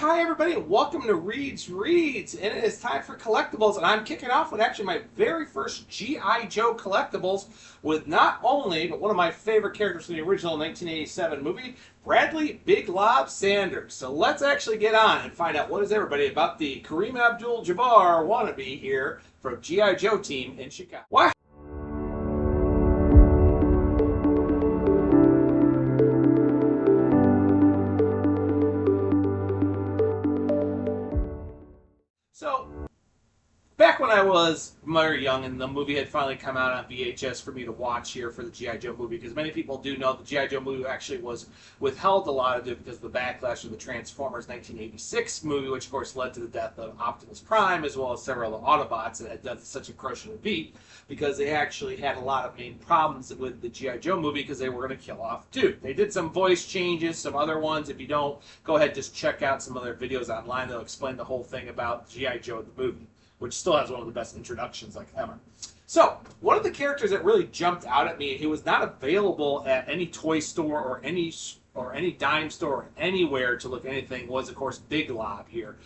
hi everybody, and welcome to Reed's Reads, and it is time for collectibles, and I'm kicking off with actually my very first G.I. Joe collectibles with not only, but one of my favorite characters from the original 1987 movie, Bradley Big Lob Sanders. So let's actually get on and find out what is everybody about the Kareem Abdul-Jabbar wannabe here from G.I. Joe team in Chicago. Why? So, back when I was very young and the movie had finally come out on VHS for me to watch here for the G.I. Joe movie, because many people do know the G.I. Joe movie actually was withheld a lot of it because of the backlash of the Transformers 1986 movie, which of course led to the death of Optimus Prime as well as several other Autobots that had done such a crushing beat, because they actually had a lot of main problems with the G.I. Joe movie because they were going to kill off two. They did some voice changes, some other ones. If you don't, go ahead, just check out some other videos online that'll explain the whole thing about G.I. Joe the movie, which still has one of the best introductions like ever. So, one of the characters that really jumped out at me, he was not available at any toy store or any dime store anywhere to look at anything, was of course Big Lob here.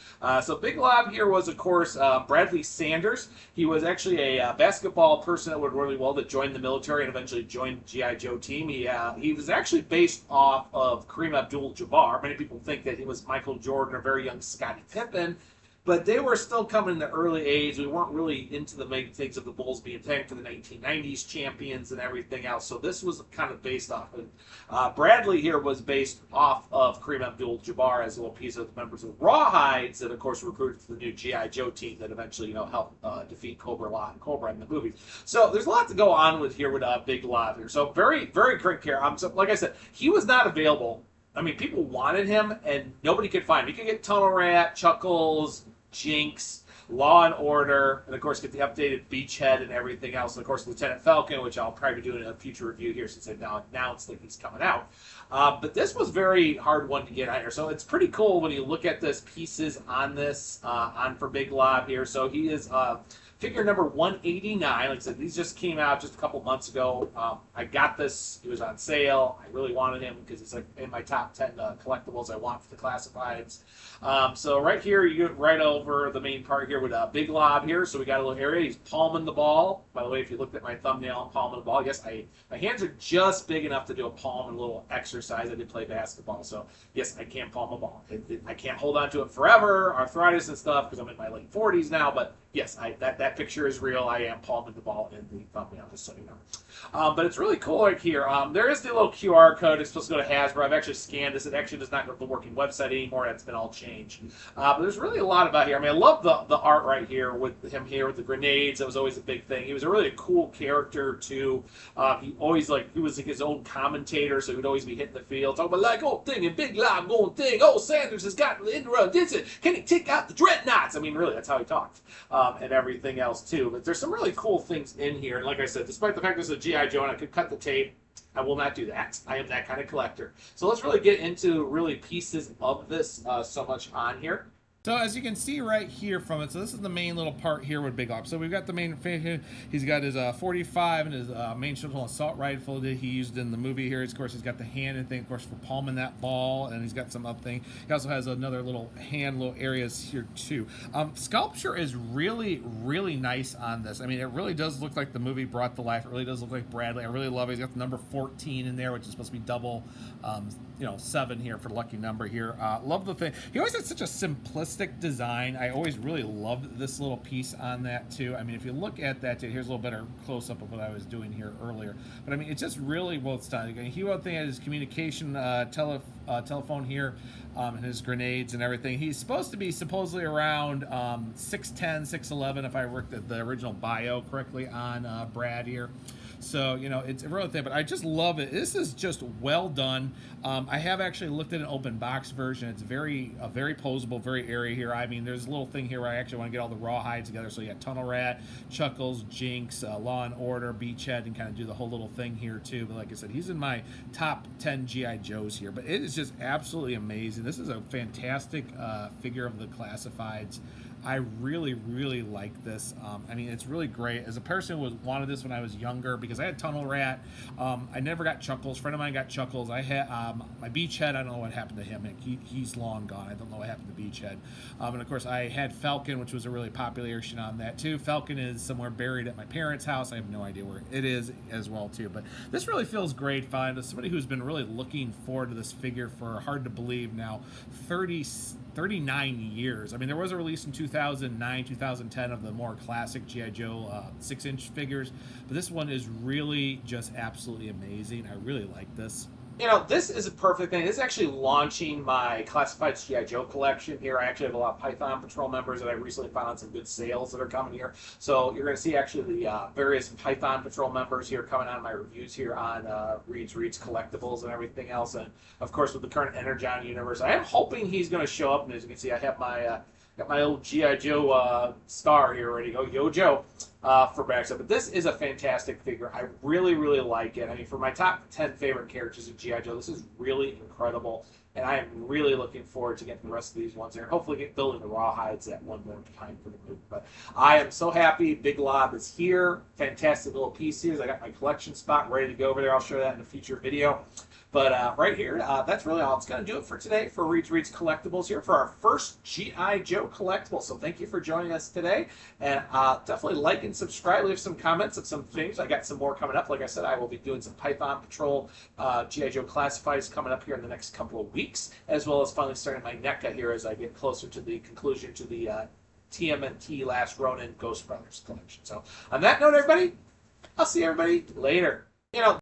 So Big Lob here was of course Bradley Sanders. He was actually a basketball person that would really well that joined the military and eventually joined the G.I. Joe team. He was actually based off of Kareem Abdul-Jabbar. Many people think that he was Michael Jordan or very young Scottie Pippen, but they were still coming in the early age. We weren't really into the main things of the Bulls being tanked to the 1990s champions and everything else. So this was kind of based off of Bradley here was based off of Kareem Abdul-Jabbar as a little piece of the members of Rawhides that, of course, recruited to the new G.I. Joe team that eventually, helped defeat Cobra in the movie. So there's a lot to go on with here with Big Lob here. So very, very great character. So like I said, he was not available. I mean, people wanted him, and nobody could find him. You could get Tunnel Rat, Chuckles, Jinx, Law and Order, and of course get the updated Beachhead and everything else. And of course Lieutenant Falcon, which I'll probably be doing in a future review here since they've now announced that he's coming out. But this was very hard one to get on here. So it's pretty cool when you look at this pieces on this, on for Big Lob here. So he is figure number 189. Like I said, these just came out just a couple months ago. I got this. He was on sale. I really wanted him because it's like in my top 10 collectibles I want for the classifieds. So right here, you get right over the main part here with Big Lob here. So we got a little area. He's palming the ball. By the way, if you looked at my thumbnail, I'm palming the ball. Yes, my hands are just big enough to do a palm and a little exercise. I did play basketball. So yes, I can palm a ball. I can't hold on to it forever, arthritis and stuff, because I'm in my late 40s now. But yes, that picture is real. I am palming the ball in the thumbnail, just so you know. But it's really cool right here. There is the little QR code. It's supposed to go to Hasbro. I've actually scanned this. It actually does not go to the working website anymore. That's been all changed. But there's really a lot about here. I mean, I love the art right here with him here with the grenades. That was always a big thing. He was a really cool character too. He always he was like his own commentator, so he would always be hitting the field talking about like, oh thing and Big Lob going thing. Oh, Sanders has got the interrupt. Can he take out the dreadnoughts? I mean, really, that's how he talked. And everything else too. But there's some really cool things in here. And like I said, despite the fact this is a G.I. Joe and I could cut the tape, I will not do that. I am that kind of collector. So let's really get into really pieces of this so much on here. So as you can see right here from it, so this is the main little part here with Big Lob. So we've got the main, he's got his 45 and his main shuttle assault rifle that he used in the movie here. Of course, he's got the hand and thing, of course, for palming that ball, and he's got some up thing. He also has another little hand, little areas here too. Sculpture is really, really nice on this. I mean, it really does look like the movie brought to life. It really does look like Bradley. I really love it. He's got the number 14 in there, which is supposed to be double, 7 here for the lucky number here. Love the thing. He always had such a simplistic design. I always really loved this little piece on that too. I mean, if you look at that, here's a little better close-up of what I was doing here earlier. But I mean, it's just really well done. He one thing had his communication telephone here, and his grenades and everything. He's supposed to be supposedly around 6'10", 6'11", if I worked at the original bio correctly on Brad here. So, it's a real thing, but I just love it. This is just well done. I have actually looked at an open box version. It's very posable, very airy here. I mean, there's a little thing here where I actually want to get all the Rawhides together. So you got Tunnel Rat, Chuckles, Jinx, Law and Order, Beachhead, and kind of do the whole little thing here too. But like I said, he's in my top 10 G.I. Joes here. But it is just absolutely amazing. This is a fantastic figure of the classifieds. I really, really like this. I mean, it's really great. As a person who wanted this when I was younger, because I had Tunnel Rat, I never got Chuckles. A friend of mine got Chuckles. I had my Beachhead. I don't know what happened to him. He's long gone. I don't know what happened to each head. And of course, I had Falcon, which was a really popular iteration on that too. Falcon is somewhere buried at my parents' house. I have no idea where it is as well too. But this really feels great. Fine, as somebody who's been really looking forward to this figure for, hard to believe now, 39 years. I mean, there was a release in 2009, 2010 of the more classic G.I. Joe 6-inch figures, but this one is really just absolutely amazing. I really like this. You know, this is a perfect thing. This is actually launching my Classified G.I. Joe collection here. I actually have a lot of Python Patrol members that I recently found on some good sales that are coming here. So you're going to see actually the various Python Patrol members here coming on my reviews here on Reed's Collectibles and everything else. And, of course, with the current Energon universe, I am hoping he's going to show up. And as you can see, I have my... got my old G.I. Joe star here ready to go. Yo, Joe, for backside. But this is a fantastic figure. I really, really like it. I mean, for my top 10 favorite characters of G.I. Joe, this is really incredible. And I am really looking forward to getting the rest of these ones here. Hopefully get building the rawhides at one more time for the movie. But I am so happy Big Lob is here. Fantastic little piece here. I got my collection spot ready to go over there. I'll show that in a future video. But right here, that's really all. It's going to do it for today for Reed's Collectibles here for our first G.I. Joe collectible. So thank you for joining us today. And definitely like and subscribe. Leave some comments of some things. I got some more coming up. Like I said, I will be doing some Python Patrol G.I. Joe Classifieds coming up here in the next couple of weeks, as well as finally starting my NECA here as I get closer to the conclusion to the TMNT Last Ronin Ghost Brothers collection. So on that note, everybody, I'll see everybody later. You know,